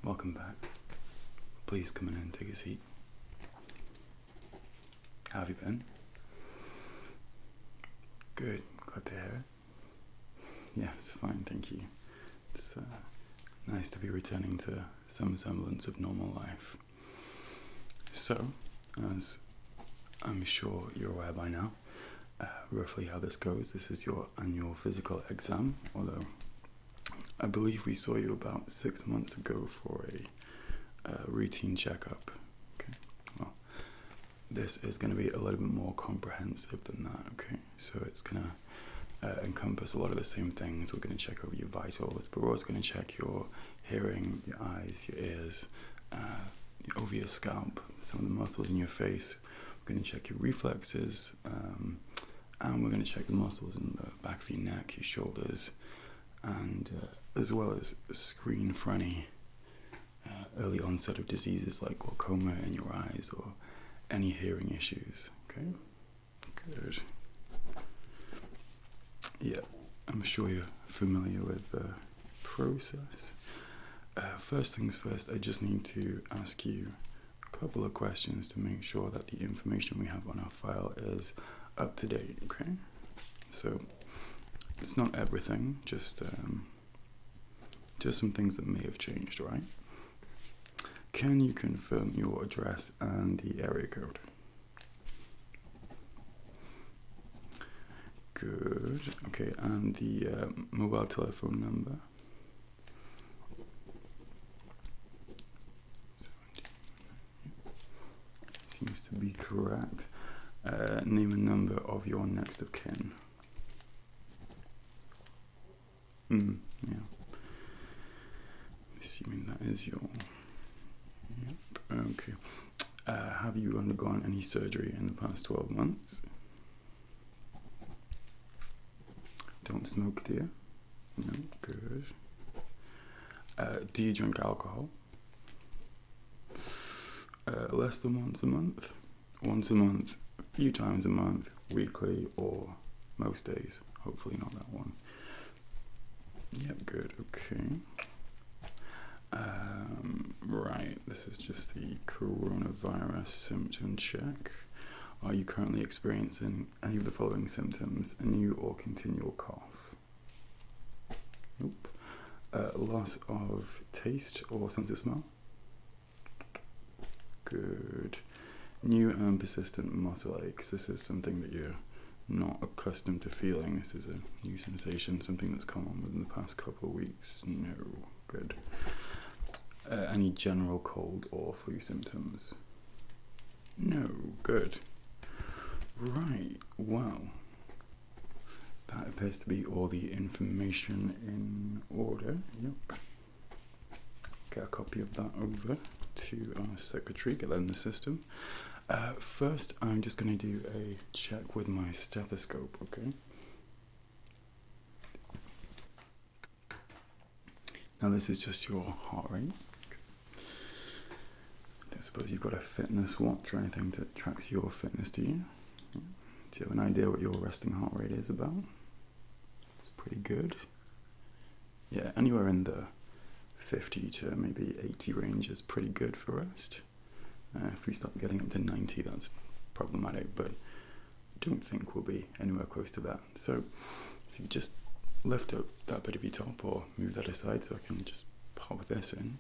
welcome back. Please come in and take a seat. How have you been? Good, glad to hear it. Yeah, it's fine, thank you. It's nice to be returning to some semblance of normal life. So, as I'm sure you're aware by now, roughly how this goes, this is your annual physical exam, although I believe we saw you about 6 months ago for a routine checkup. Okay, well, this is going to be a little bit more comprehensive than that, okay? So it's going to encompass a lot of the same things. We're going to check over your vitals, but we're also going to check your hearing, your eyes, your ears, over your scalp, some of the muscles in your face. We're going to check your reflexes, and we're going to check the muscles in the back of your neck, your shoulders, and as well as screen for any early onset of diseases like glaucoma in your eyes or any hearing issues. Okay, good. Yeah, I'm sure you're familiar with the process. First things first, I just need to ask you a couple of questions to make sure that the information we have on our file is up to date, okay? So, it's not everything, just some things that may have changed, right? Can you confirm your address and the area code? Good. Okay, and the mobile telephone number? Seems to be correct. Name and number of your next of kin. Yeah. Assuming that is your... Yep, okay. Have you undergone any surgery in the past 12 months? Don't smoke, do you? No, good. Do you drink alcohol? Less than once a month? Once a month, a few times a month, weekly, or most days? Hopefully not that one. Yep, good, okay. Right, this is just the coronavirus symptom check. Are you currently experiencing any of the following symptoms? A new or continual cough? Nope. Loss of taste or sense of smell? Good. New and persistent muscle aches. This is something that you're not accustomed to feeling. This is a new sensation, something that's come on within the past couple of weeks. No. Good. Any general cold or flu symptoms? No. Good. Right. Well, that appears to be all the information in order. Yep. Get a copy of that over to our secretary, get that in the system. First, I'm just going to do a check with my stethoscope, okay? Now this is just your heart rate. I don't suppose you've got a fitness watch or anything that tracks your fitness, do you? Do you have an idea what your resting heart rate is about? It's pretty good. Yeah, anywhere in the 50 to maybe 80 range is pretty good for rest. If we start getting up to 90, that's problematic, but I don't think we'll be anywhere close to that. So if you just lift up that bit of your top or move that aside so I can just pop this in.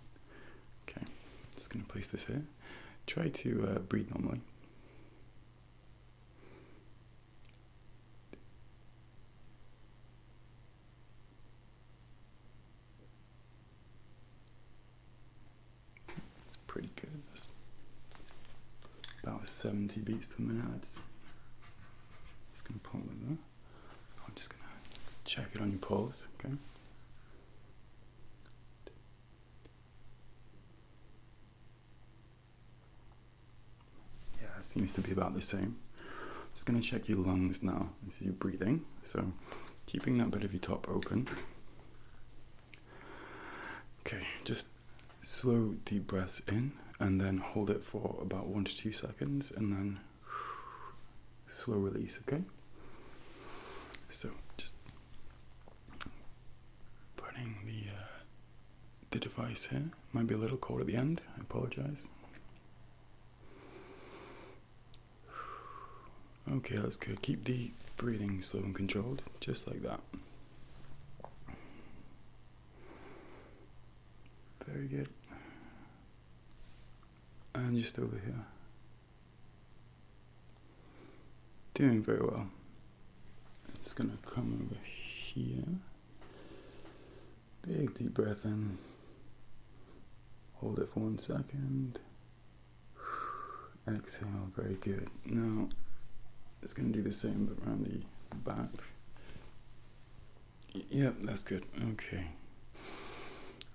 Okay, just going to place this here. Try to breathe normally. It's pretty good. That's about 70 beats per minute. Just going to pop it there. I'm just going to check it on your pulse, okay? Yeah, it seems to be about the same. Just going to check your lungs now and see your breathing. So, keeping that bit of your top open. Okay, just slow deep breaths in and then hold it for about 1 to 2 seconds and then slow release, okay? So just putting the device here. Might be a little cold at the end. I apologize. Okay, that's good. Keep the breathing slow and controlled, just like that. Very good. And just over here. Doing very well. It's gonna come over here. Big deep breath in. Hold it for 1 second. Exhale, very good. Now, it's gonna do the same but around the back. Yep, that's good. Okay.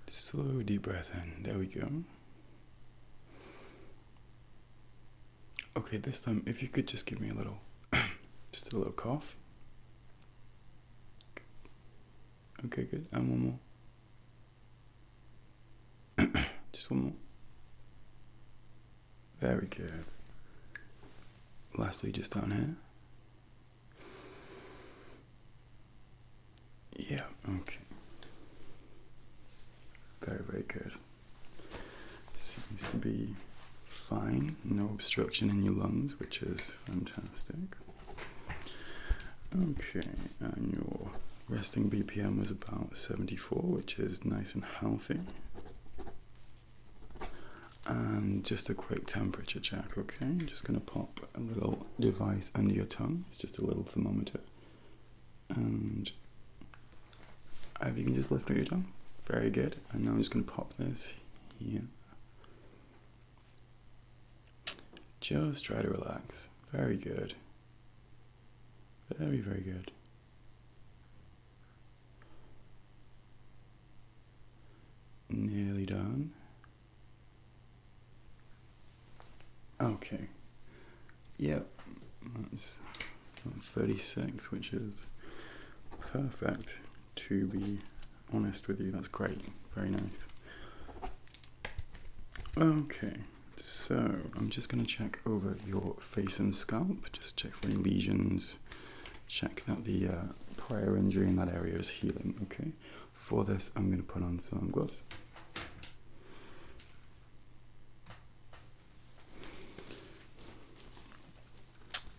Slow deep breath in. There we go. Okay, this time, if you could just give me a little, just a little cough. Okay, good. And one more. Just one more. Very good. Lastly, just down here. Yeah, okay. Very, very good. Seems to be fine. No obstruction in your lungs, which is fantastic. Okay, and your resting BPM was about 74, which is nice and healthy. And just a quick temperature check, okay? I'm just going to pop a little device under your tongue. It's just a little thermometer. And if you can just lift up your tongue. Very good. And now I'm just going to pop this here. Just try to relax. Very good. Very, very good. Nearly done. Okay. Yep. That's 36, which is perfect, to be honest with you. That's great. Very nice. Okay. So, I'm just going to check over your face and scalp. Just check for any lesions. Check that the prior injury in that area is healing, okay? For this, I'm going to put on some gloves.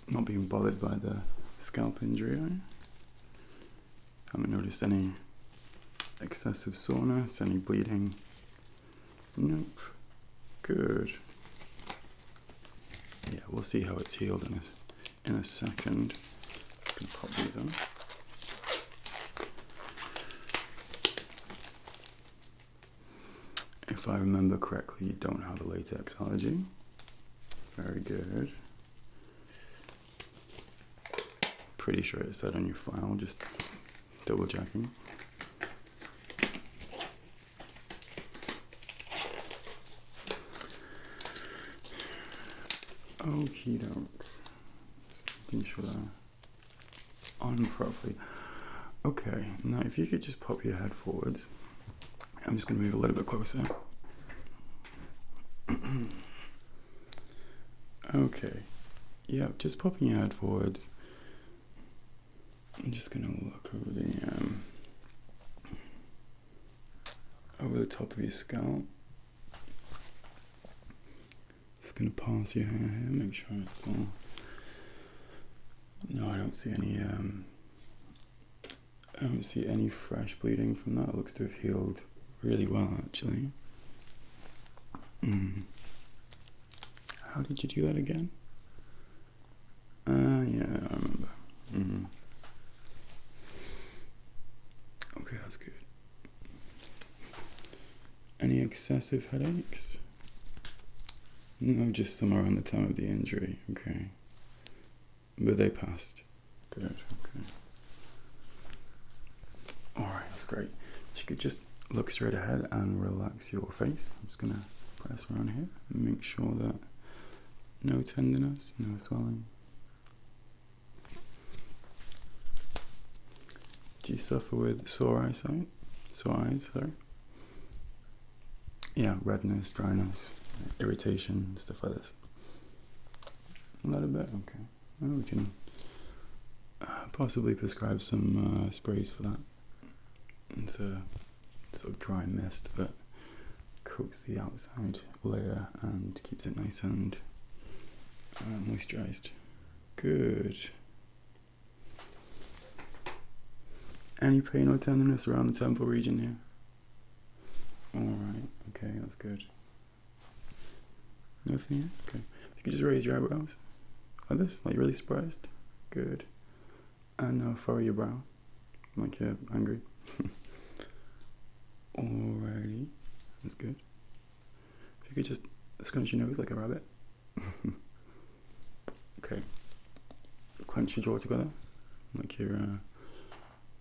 Not being bothered by the scalp injury, eh? Haven't noticed any excessive soreness, any bleeding. Nope. Good. Yeah, we'll see how it's healed in a second. Just gonna pop these on. If I remember correctly, you don't have a latex allergy. Very good. Pretty sure it said on your file, just double checking. Okie doke. Making sure that on properly. Okay, now if you could just pop your head forwards. I'm just going to move a little bit closer. Okay. Yeah, just popping your head forwards. I'm just going to look over the top of your scalp. Just going to pass your hair here, make sure it's all. No, I don't see any fresh bleeding from that. It looks to have healed really well, actually. How did you do that again? Yeah, I remember. Okay, that's good. Any excessive headaches? No, just some around the time of the injury. Okay. But they passed. Good, okay. Alright, that's great. You could just look straight ahead and relax your face. I'm just going to press around here and make sure that no tenderness, no swelling. Do you suffer with sore eyesight? Sore eyes, sorry? Yeah, redness, dryness, irritation, stuff like this. A little bit, okay. Well, we can possibly prescribe some sprays for that. It's a sort of dry mist, but coats the outside layer and keeps it nice and moisturized. Good. Any pain or tenderness around the temple region here? Alright, okay, that's good. Nothing here? Okay. If you could just raise your eyebrows. Like this, like you're really surprised. Good. And now furrow your brow. Like you're angry. Alrighty. That's good. If you could just scrunch your nose like a rabbit. Okay. Clench your jaw together. Like you're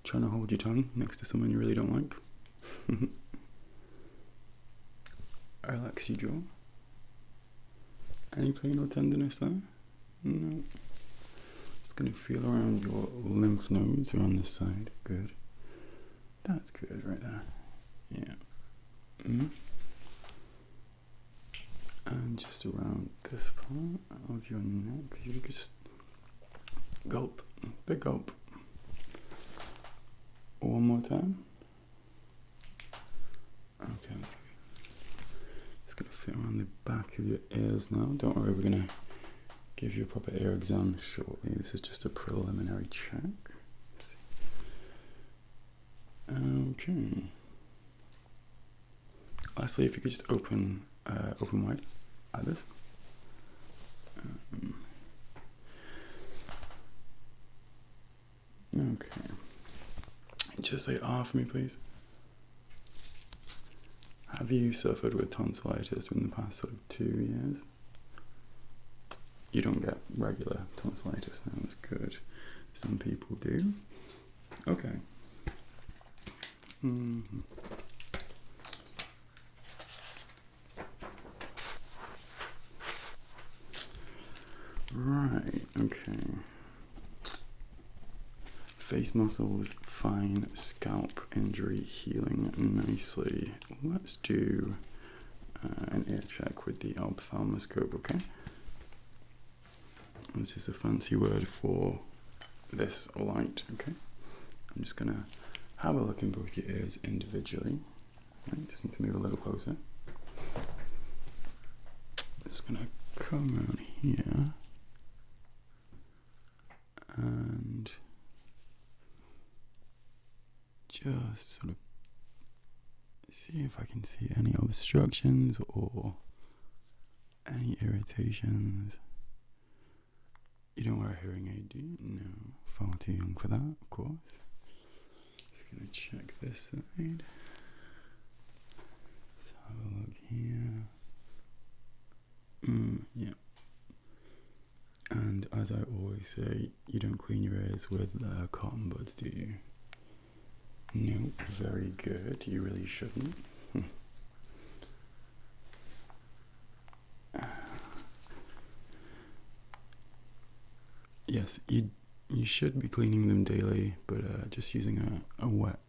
trying to hold your tongue next to someone you really don't like. Relax your jaw. Any pain or tenderness there? No. Just going to feel around your lymph nodes around this side. Good. That's good right there. Yeah. And just around this part of your neck, you could just gulp. Big gulp. One more time. Okay, that's good. Just going to fit around the back of your ears now. Don't worry, we're going to give you a proper ear exam shortly. This is just a preliminary check. Let's see. Okay. Lastly, if you could just open wide, like this. Okay. Just say "ah" for me, please. Have you suffered with tonsillitis in the past sort of 2 years? You don't get regular tonsillitis now, that's good. Some people do. Okay. Right, okay. Face muscles, fine. Scalp injury healing nicely. Let's do an ear check with the ophthalmoscope, okay? This is a fancy word for this light, okay? I'm just gonna have a look in both your ears individually. Right, just need to move a little closer. Just gonna come around here and just sort of see if I can see any obstructions or any irritations. You don't wear a hearing aid, do you? No, far too young for that, of course. Just gonna check this side. Let's have a look here. Yeah. And as I always say, you don't clean your ears with cotton buds, do you? No, very good. You really shouldn't. Yes, you should be cleaning them daily, but just using a wet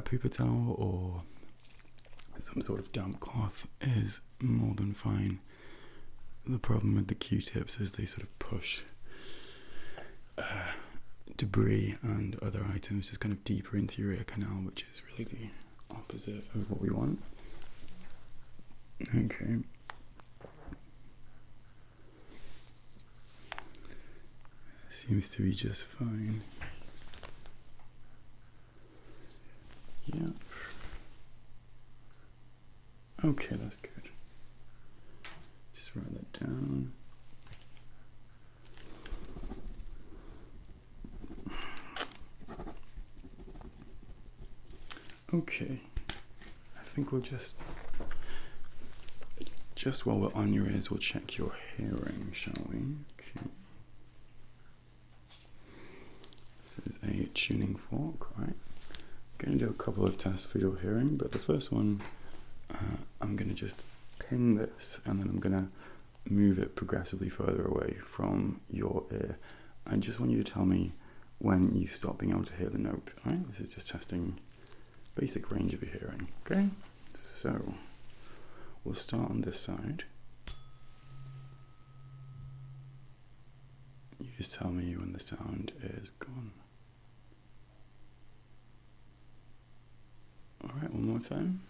paper towel or some sort of damp cloth is more than fine. The problem with the Q-tips is they sort of push debris and other items just kind of deeper into your ear canal, which is really the opposite of what we want. Okay. Seems to be just fine. Yeah. Okay, that's good. Just write that down. Okay, I think we'll just while we're on your ears, we'll check your hearing, shall we? Okay. This is a tuning fork, right? I'm going to do a couple of tests for your hearing, but the first one, I'm going to just pin this, and then I'm going to move it progressively further away from your ear. I just want you to tell me when you stop being able to hear the note, right? This is just testing basic range of your hearing, okay? So, we'll start on this side. You just tell me when the sound is gone. Alright, one more time.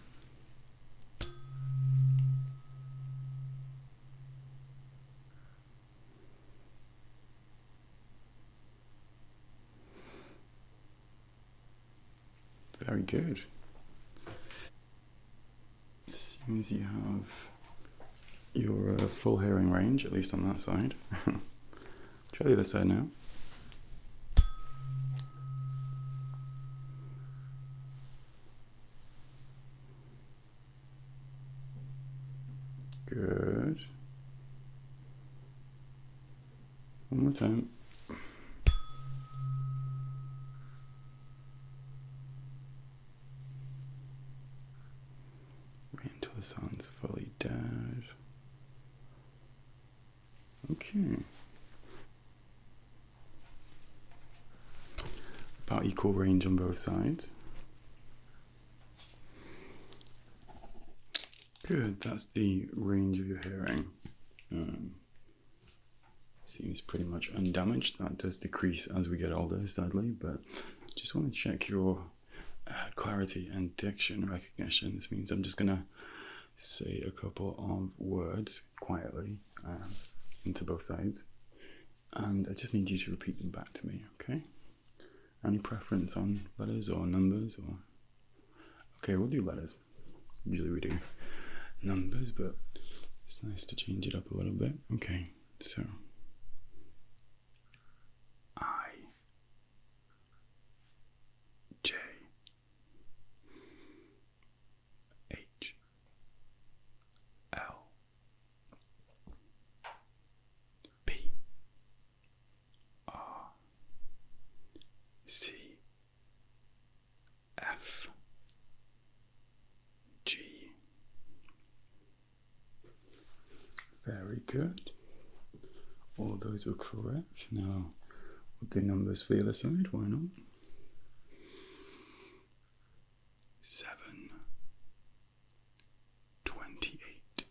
Very good. Seems you have your full hearing range, at least on that side. Try the other side now. Good. One more time. Wait until the sound's fully dead. Okay. About equal range on both sides. Good, that's the range of your hearing. Seems pretty much undamaged. That does decrease as we get older, sadly, but just want to check your clarity and diction recognition. This means I'm just going to say a couple of words quietly into both sides, and I just need you to repeat them back to me, okay? Any preference on letters or numbers? Or okay, we'll do letters. Usually we do numbers, but it's nice to change it up a little bit. Okay, so I, J, H, L, P, R, C, F, G. Very good. All those were correct. Now, we'll do numbers for the other side. Why not? 7, 28,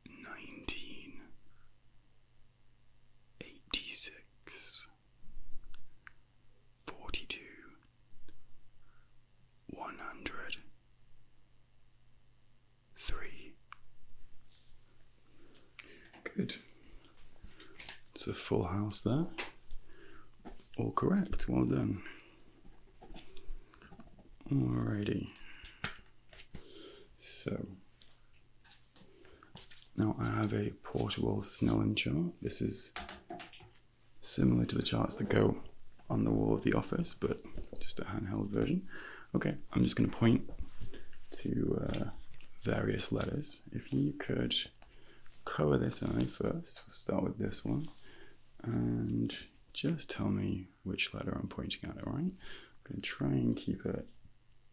19, 86, 42, 100, 3. Good. It's a full house there. All correct. Well done. Alrighty. So, now I have a portable Snellen chart. This is similar to the charts that go on the wall of the office, but just a handheld version. Okay, I'm just going to point to various letters. If you could cover this eye first, we'll start with this one, and just tell me which letter I'm pointing at, alright? I'm going to try and keep it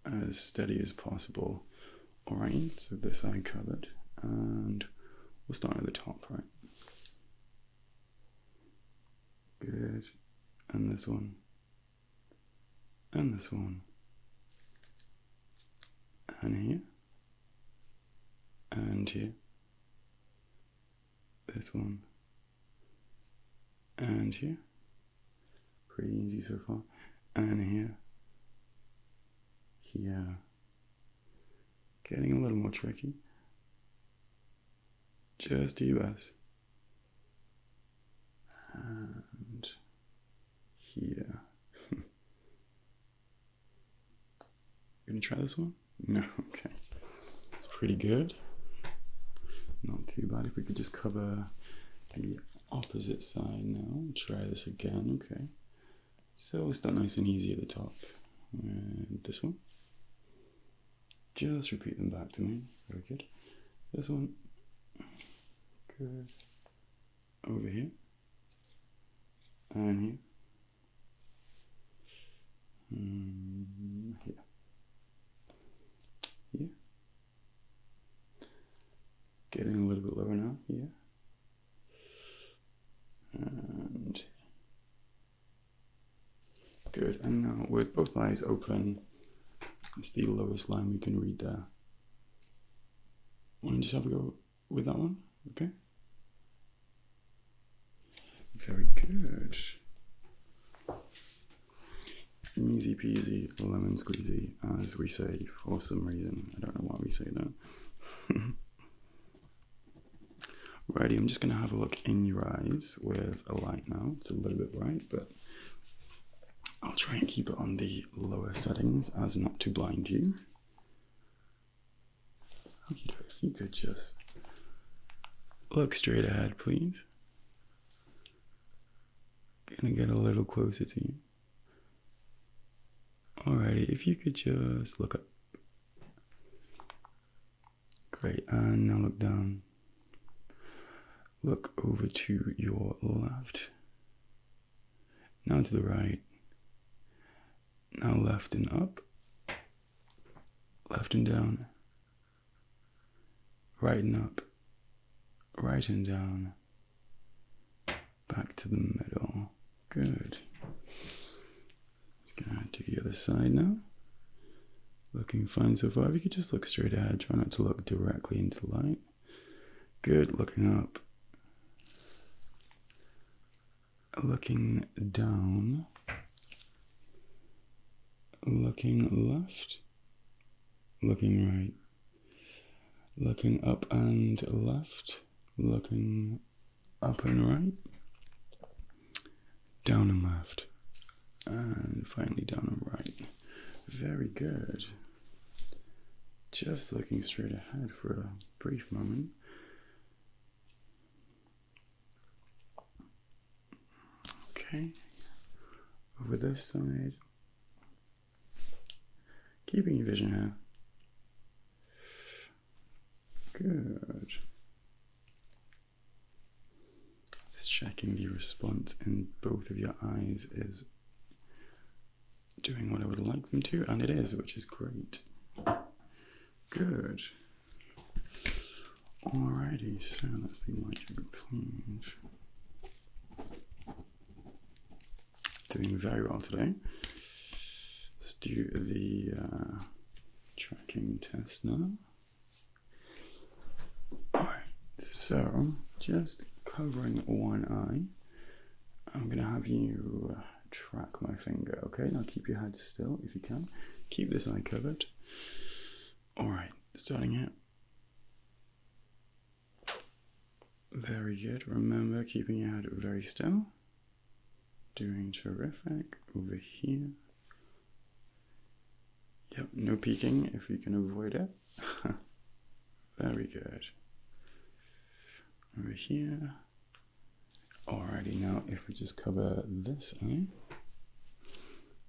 as steady as possible. Alright, so this eye covered, and we'll start at the top, right? Good, and this one, and this one, and here, and here, this one, and here, pretty easy so far, and here, here, getting a little more tricky, just do your best, and here. Gonna try this one? No, okay. It's pretty good. Not too bad. If we could just cover the opposite side now. Try this again, okay. So we'll start nice and easy at the top. And this one. Just repeat them back to me. Very good. This one. Good. Over here. And here. Here. Here. Getting a little bit lower now. Here. And good. And now with both eyes open, it's the lowest line we can read there. Want to just have a go with that one? Okay. Very good. Easy peasy, lemon squeezy, as we say for some reason. I don't know why we say that. Righty, I'm just going to have a look in your eyes with a light now. It's a little bit bright, but I'll try and keep it on the lower settings as not to blind you. Okay, if you could just look straight ahead, please. Gonna get a little closer to you. Alrighty, if you could just look up. Great, and now look down. Look over to your left. Now to the right. Now left and up. Left and down. Right and up. Right and down. Back to the middle. Good. Let's go to the other side now. Looking fine so far. If you could just look straight ahead, try not to look directly into the light. Good, looking up. Looking down. Looking left. Looking right. Looking up and left. Looking up and right. Down and left. And finally down and right. Very good. Just looking straight ahead for a brief moment. Okay. Over this side. Keeping your vision here. Good. Just checking the response in both of your eyes is doing what I would like them to, and it is, which is great. Good. Alrighty, so let's leave my trigger, please. Doing very well today. Let's do the tracking test now. Alright, so just covering one eye, I'm going to have you track my finger, okay? Now keep your head still if you can. Keep this eye covered. Alright, starting here. Very good. Remember, keeping your head very still. Doing terrific. Over here. Yep, no peeking if you can avoid it. Very good. Over here. Alrighty, now if we just cover this eye,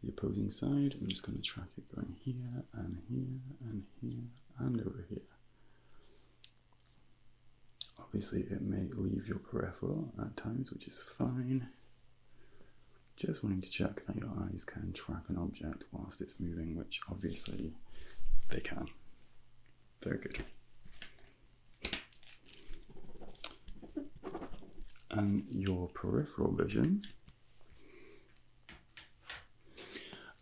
the opposing side, we're just going to track it going here and here and here and over here. Obviously it may leave your peripheral at times, which is fine. Just wanting to check that your eyes can track an object whilst it's moving, which obviously they can. Very good. And your peripheral vision.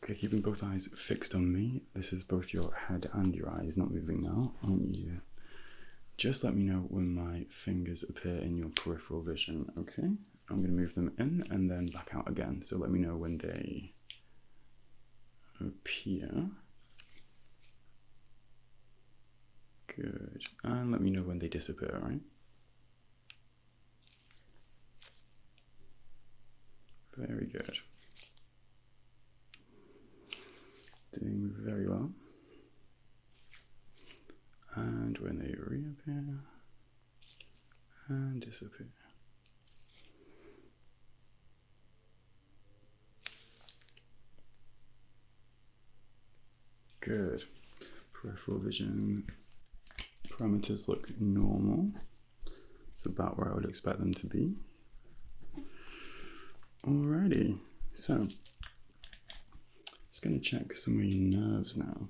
Okay, keeping both eyes fixed on me. This is both your head and your eyes, not moving now. I want you to just let me know when my fingers appear in your peripheral vision, okay? I'm going to move them in and then back out again. So let me know when they appear. Good. And let me know when they disappear, right? Very good. Doing very well. And when they reappear and disappear. Good. Peripheral vision parameters look normal. It's about where I would expect them to be. Alrighty, so just going to check some of your nerves now.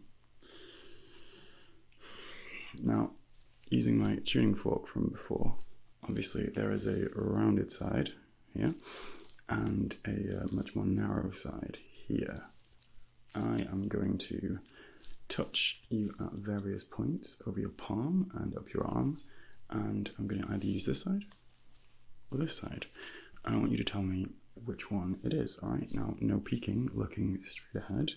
Now, using my tuning fork from before, obviously there is a rounded side here and a much more narrow side here. I am going to touch you at various points over your palm and up your arm, and I'm going to either use this side or this side, and I want you to tell me which one it is. Alright, now no peeking, looking straight ahead.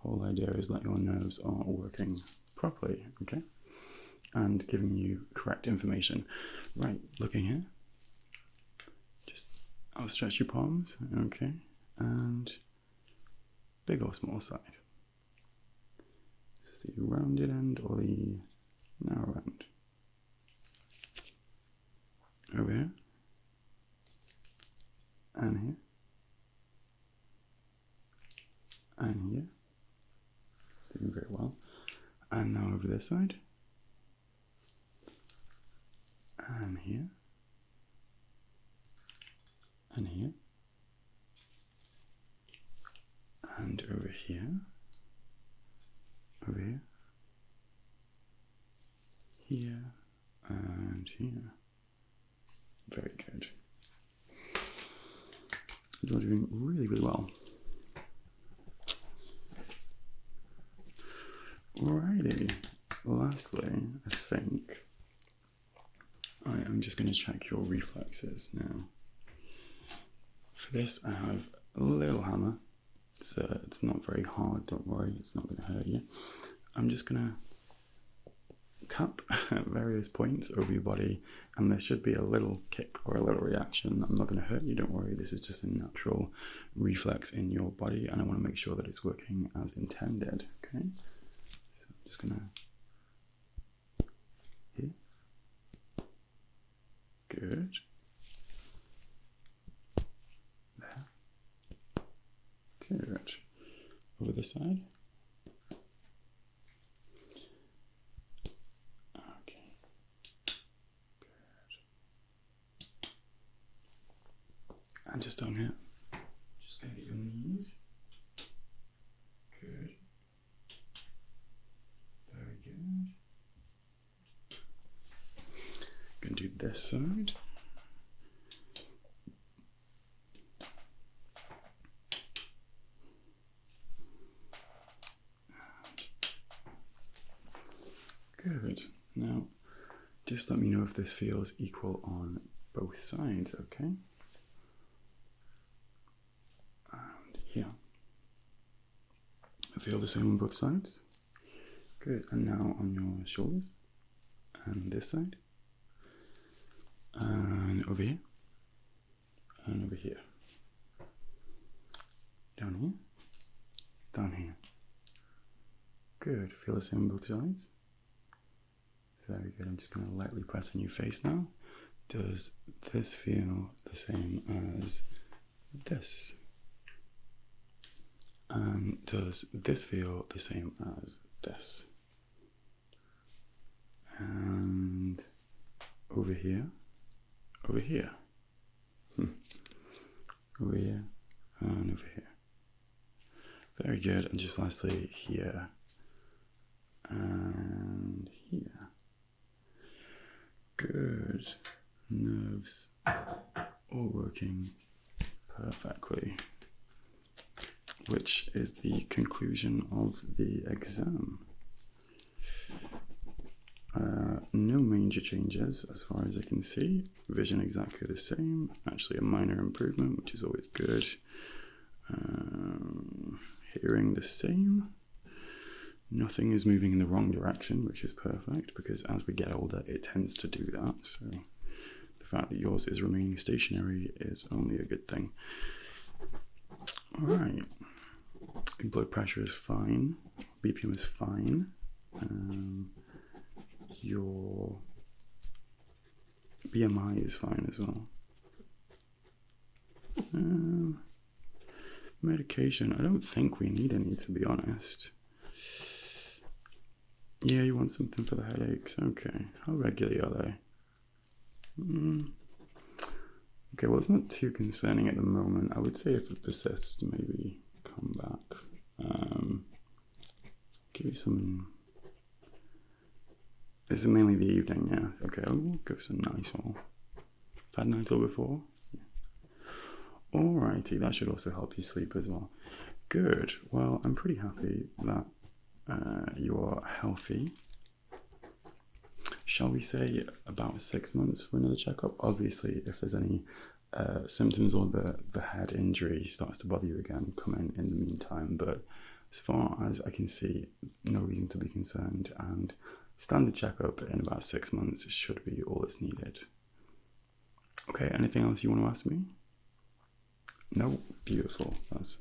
Whole idea is that your nerves are working properly, okay? And giving you correct information. Right, looking here. Just, I'll stretch your palms, okay? And big or small side? Is this the rounded end or the narrow end? Over here. And here. And here. Doing very well. And now over this side. And here. And here. And over here. Over here. Here. And here. Very good. You're doing really, really well. Alrighty. Lastly, I think I am just going to check your reflexes now. For this, I have a little hammer. It's not very hard, don't worry, it's not going to hurt you. I'm just going to tap at various points over your body, and there should be a little kick or a little reaction. I'm not going to hurt you, don't worry, this is just a natural reflex in your body, and I want to make sure that it's working as intended, okay? So I'm just going to here. Good. There. Good. Over this side. Okay. Good. And just down here. Just gonna get your knees. Good. Very good. Gonna do this side. Good. Now, just let me know if this feels equal on both sides, okay? And here. Feel the same on both sides. Good. And now on your shoulders. And this side. And over here. And over here. Down here. Down here. Good. Feel the same on both sides. Very good. I'm just going to lightly press on your face now. Does this feel the same as this? And does this feel the same as this? And over here, over here, over here, and over here. Very good. And just lastly, here and here. Good. Nerves all working perfectly, which is the conclusion of the exam. No major changes as far as I can see. Vision exactly the same. Actually a minor improvement, which is always good. Hearing the same. Nothing is moving in the wrong direction, which is perfect, because as we get older, it tends to do that. So the fact that yours is remaining stationary is only a good thing. All right. Blood pressure is fine. BPM is fine. Your BMI is fine as well. Medication, I don't think we need any, to be honest. Yeah, you want something for the headaches. Okay. How regularly are they? Okay, well, it's not too concerning at the moment. I would say if it persists, maybe come back. Give you some... This is mainly the evening, yeah. Okay, we'll go some nice one. Had night all before? Yeah. Alrighty, that should also help you sleep as well. Good. Well, I'm pretty happy that you're healthy. Shall we say about 6 months for another checkup? Obviously, if there's any symptoms or the head injury starts to bother you again, come in the meantime. But as far as I can see, no reason to be concerned, and standard checkup in about 6 months should be all that's needed. Okay, anything else you want to ask me? No? Beautiful. That's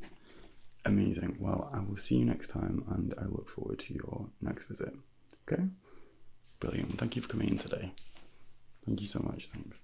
Amazing. Well, I will see you next time, and I look forward to your next visit. Okay? Brilliant. Thank you for coming in today. Thank you so much. Thanks.